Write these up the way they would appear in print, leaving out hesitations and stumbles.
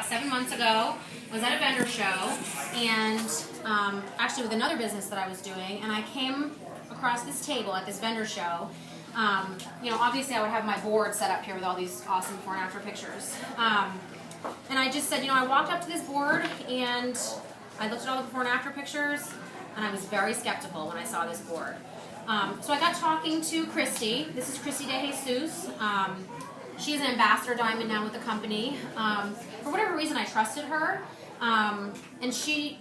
7 months ago. I was at a vendor show, and actually with another business that I was doing, and I came across this table at this vendor show. Obviously I would have my board set up here with all these awesome before and after pictures. And I just said, I walked up to this board and I looked at all the before and after pictures, and I was very skeptical when I saw this board. So I got talking to Christy. This is Christy De Jesus. She is an ambassador diamond now with the company. For whatever reason, I trusted her. And she,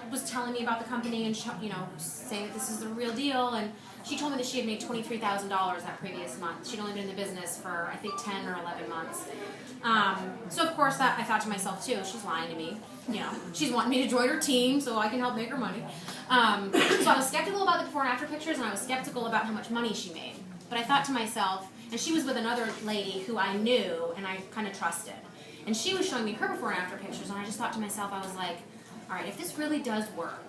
was telling me about the company and, saying that this is the real deal. And she told me that she had made $23,000 that previous month. She'd only been in the business for, I think, 10 or 11 months. So, of course, I thought to myself, too, she's lying to me. She's wanting me to join her team so I can help make her money. So I was skeptical about the before and after pictures, and I was skeptical about how much money she made. But I thought to myself, and she was with another lady who I knew and I kind of trusted. And she was showing me her before and after pictures, and I just thought to myself, I was like, all right, if this really does work,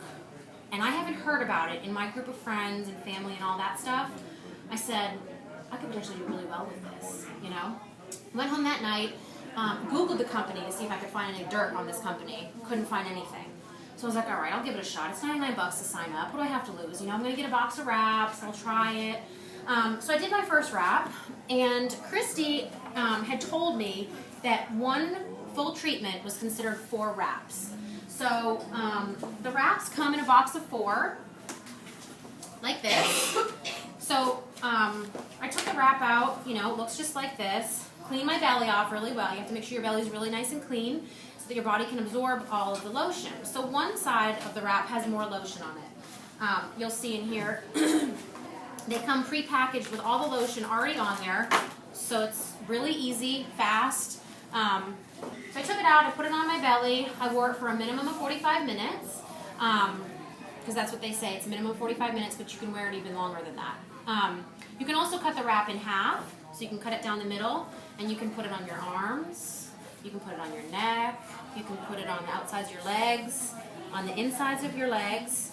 and I haven't heard about it in my group of friends and family and all that stuff, I said, I could potentially do really well with this, Went home that night, Googled the company to see if I could find any dirt on this company. Couldn't find anything. So I was like, all right, I'll give it a shot. It's $99 to sign up. What do I have to lose? I'm going to get a box of wraps. I'll try it. So I did my first wrap, and Christy had told me that one full treatment was considered 4 wraps. So the wraps come in a box of 4, like this. So I took the wrap out, it looks just like this. Clean my belly off really well. You have to make sure your belly is really nice and clean so that your body can absorb all of the lotion. So one side of the wrap has more lotion on it. You'll see in here, they come pre-packaged with all the lotion already on there, so it's really easy, fast. So I took it out, I put it on my belly. I wore it for a minimum of 45 minutes, because that's what they say. It's a minimum of 45 minutes, but you can wear it even longer than that. You can also cut the wrap in half, so you can cut it down the middle, and you can put it on your arms, you can put it on your neck, you can put it on the outsides of your legs, on the insides of your legs.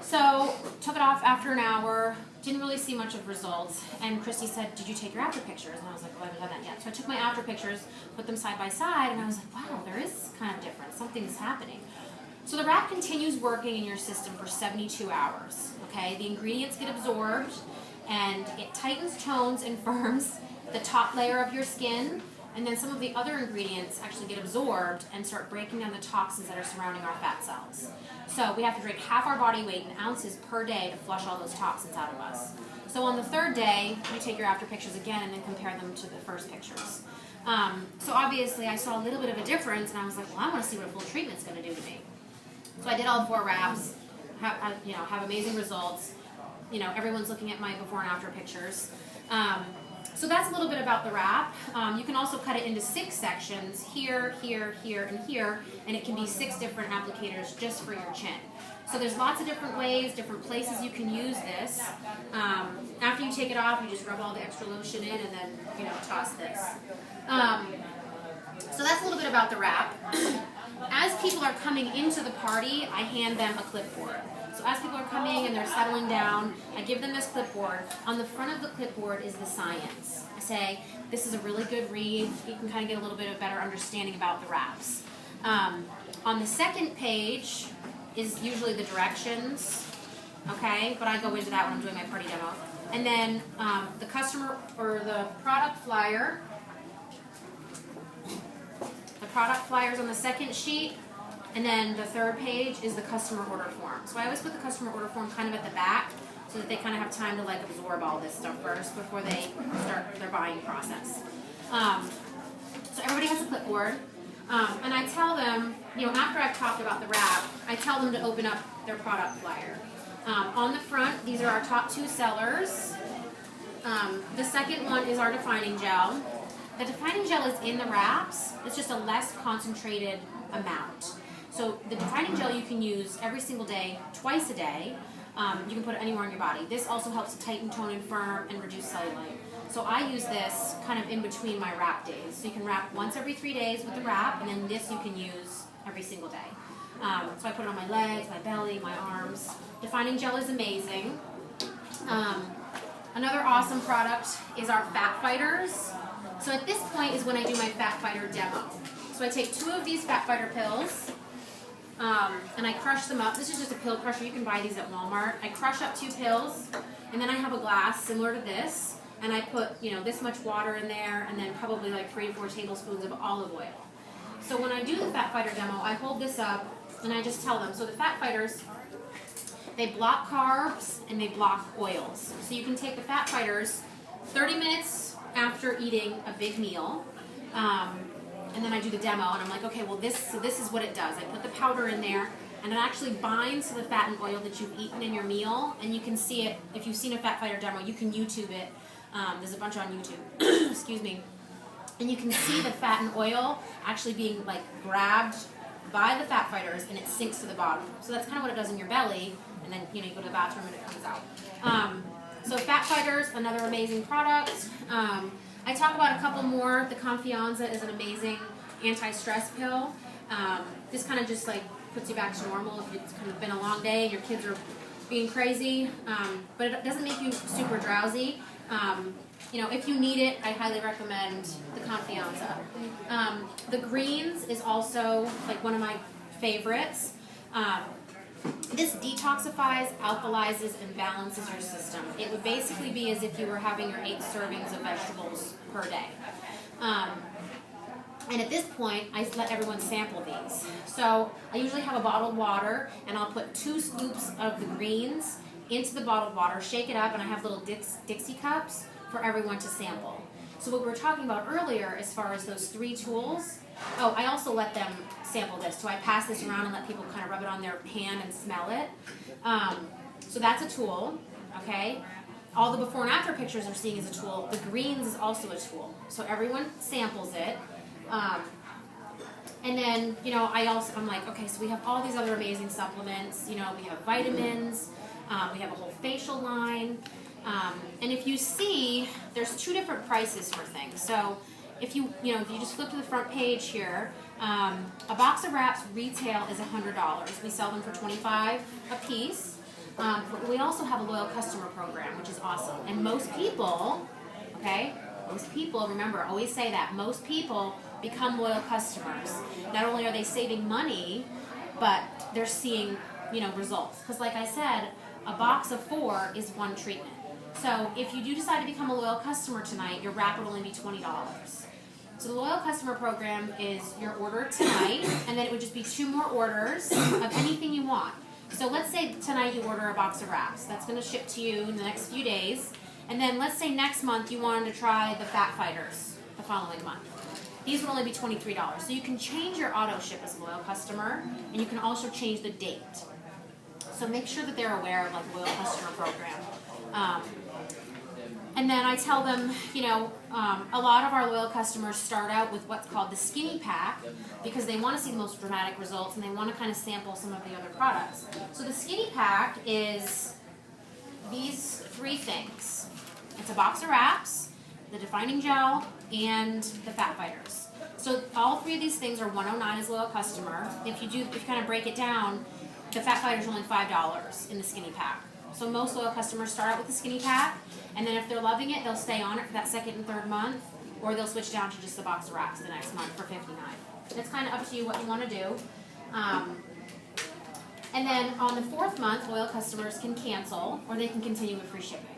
So, took it off after an hour, didn't really see much of results, and Christy said, did you take your after pictures? And I was like, well, I haven't done that yet. So I took my after pictures, put them side by side, and I was like, wow, there is kind of difference. Something's happening. So the wrap continues working in your system for 72 hours, okay? The ingredients get absorbed, and it tightens, tones, and firms the top layer of your skin, and then some of the other ingredients actually get absorbed and start breaking down the toxins that are surrounding our fat cells. So we have to drink half our body weight in ounces per day to flush all those toxins out of us. So on the 3rd day, you take your after pictures again and then compare them to the first pictures. So obviously I saw a little bit of a difference, and I was like, well, I want to see what a full treatment's going to do to me. So I did all 4 wraps, have amazing results. Everyone's looking at my before and after pictures. So that's a little bit about the wrap. You can also cut it into 6 sections, here, here, here, and here, and it can be 6 different applicators just for your chin. So there's lots of different ways, different places you can use this. After you take it off, you just rub all the extra lotion in and then, toss this. So that's a little bit about the wrap. As people are coming into the party, I hand them a clipboard. So as people are coming and they're settling down, I give them this clipboard. On the front of the clipboard is the science. I say, this is a really good read. You can kind of get a little bit of better understanding about the wraps. On the second page is usually the directions, okay? But I go into that when I'm doing my party demo. And then the customer, or the product flyer. The product flyer's on the second sheet. And then the 3rd page is the customer order form. So I always put the customer order form kind of at the back so that they kind of have time to absorb all this stuff first before they start their buying process. So everybody has a clipboard. And I tell them, after I've talked about the wrap, I tell them to open up their product flyer. On the front, these are our top 2 sellers. The second one is our defining gel. The defining gel is in the wraps. It's just a less concentrated amount. So the defining gel you can use every single day, twice a day. You can put it anywhere on your body. This also helps to tighten, tone, and firm, and reduce cellulite. So I use this kind of in between my wrap days. So you can wrap once every 3 days with the wrap, and then this you can use every single day. So I put it on my legs, my belly, my arms. Defining gel is amazing. Another awesome product is our Fat Fighters. So at this point is when I do my Fat Fighter demo. So I take 2 of these fat fighter pills, and I crush them up. This is just a pill crusher. You can buy these at Walmart. I crush up 2 pills, and then I have a glass similar to this, and I put, this much water in there, and then probably like 3 to 4 tablespoons of olive oil. So when I do the fat fighter demo, I hold this up, and I just tell them. So the fat fighters, they block carbs and they block oils. So you can take the fat fighters 30 minutes after eating a big meal, and then I do the demo, and I'm like, okay, well this is what it does. I put the powder in there, and it actually binds to the fat and oil that you've eaten in your meal, and you can see it. If you've seen a fat fighter demo, you can YouTube it. There's a bunch on YouTube. Excuse me. And you can see the fat and oil actually being like grabbed by the fat fighters, and it sinks to the bottom. So that's kind of what it does in your belly, and then you go to the bathroom and it comes out. So fat fighters, another amazing product. I talk about a couple more. The Confianza is an amazing anti-stress pill. This kind of just like puts you back to normal if it's kind of been a long day, your kids are being crazy, but it doesn't make you super drowsy. If you need it, I highly recommend the Confianza. The greens is also like one of my favorites. This detoxifies, alkalizes, and balances your system. It would basically be as if you were having your 8 servings of vegetables per day. And at this point, I let everyone sample these. So I usually have a bottled water, and I'll put 2 scoops of the greens into the bottled water, shake it up, and I have little Dixie cups for everyone to sample. So what we were talking about earlier as far as those 3 tools, I also let them sample this. So I pass this around and let people kind of rub it on their hand and smell it. So that's a tool, okay? All the before and after pictures they're seeing is a tool. The greens is also a tool. So everyone samples it. And then, I'm like, okay, so we have all these other amazing supplements. We have vitamins. We have a whole facial line. And if you see, there's 2 different prices for things. So if you just flip to the front page here, a box of wraps retail is $100. We sell them for $25 a piece. But we also have a loyal customer program, which is awesome. And most people, remember, always say that, most people become loyal customers. Not only are they saving money, but they're seeing, results. Because like I said, a box of 4 is 1 treatment. So if you do decide to become a loyal customer tonight, your wrap would only be $20. So the loyal customer program is your order tonight, and then it would just be 2 more orders of anything you want. So let's say tonight you order a box of wraps. That's going to ship to you in the next few days. And then let's say next month you wanted to try the Fat Fighters the following month. These would only be $23. So you can change your auto ship as a loyal customer, and you can also change the date. So make sure that they're aware of like the loyal customer program. And then I tell them, a lot of our loyal customers start out with what's called the skinny pack because they want to see the most dramatic results and they want to kind of sample some of the other products. So the skinny pack is these 3 things. It's a box of wraps, the defining gel, and the fat fighters. So all 3 of these things are $109 as a loyal customer. If you kind of break it down, the fat fighters are only $5 in the skinny pack. So most loyal customers start out with the skinny pack, and then if they're loving it, they'll stay on it for that 2nd and 3rd month, or they'll switch down to just the box of wraps the next month for $59. It's kind of up to you what you want to do. And then on the 4th month, loyal customers can cancel, or they can continue with free shipping.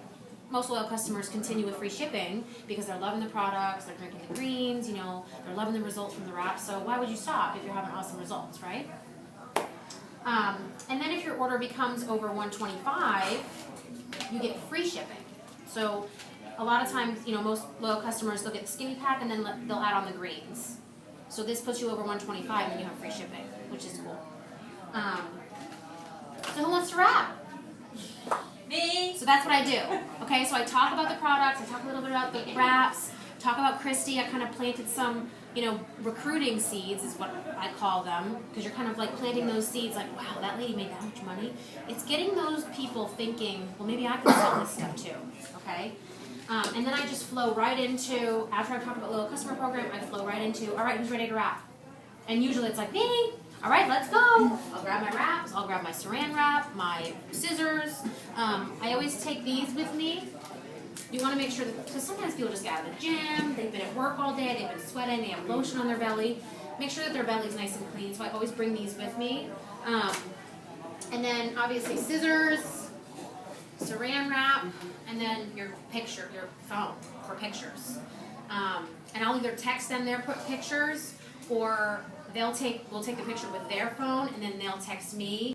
Most loyal customers continue with free shipping because they're loving the products, they're drinking the greens, they're loving the results from the wraps. So why would you stop if you're having awesome results, right? And then if your order becomes over $125, you get free shipping. So a lot of times, most loyal customers, they'll get the skinny pack and then they'll add on the greens. So this puts you over $125 and you have free shipping, which is cool. So who wants to wrap? Me. So that's what I do. Okay, so I talk about the products, I talk a little bit about the wraps, talk about Christy. I kind of planted some, recruiting seeds is what I call them, because you're kind of like planting those seeds like, wow, that lady made that much money. It's getting those people thinking, well, maybe I can sell this stuff too, okay? And then I just flow right into, after I talk about the loyal customer program, I flow right into, all right, who's ready to wrap? And usually it's like, me. All right, let's go. I'll grab my wraps. I'll grab my saran wrap, my scissors. I always take these with me. You want to make sure that, because sometimes people just get out of the gym, they've been at work all day, they've been sweating, they have lotion on their belly. make sure that their belly's nice and clean. So I always bring these with me. And then obviously scissors, saran wrap, and then your phone for pictures. And I'll either text them their pictures, or we'll take the picture with their phone, and then they'll text me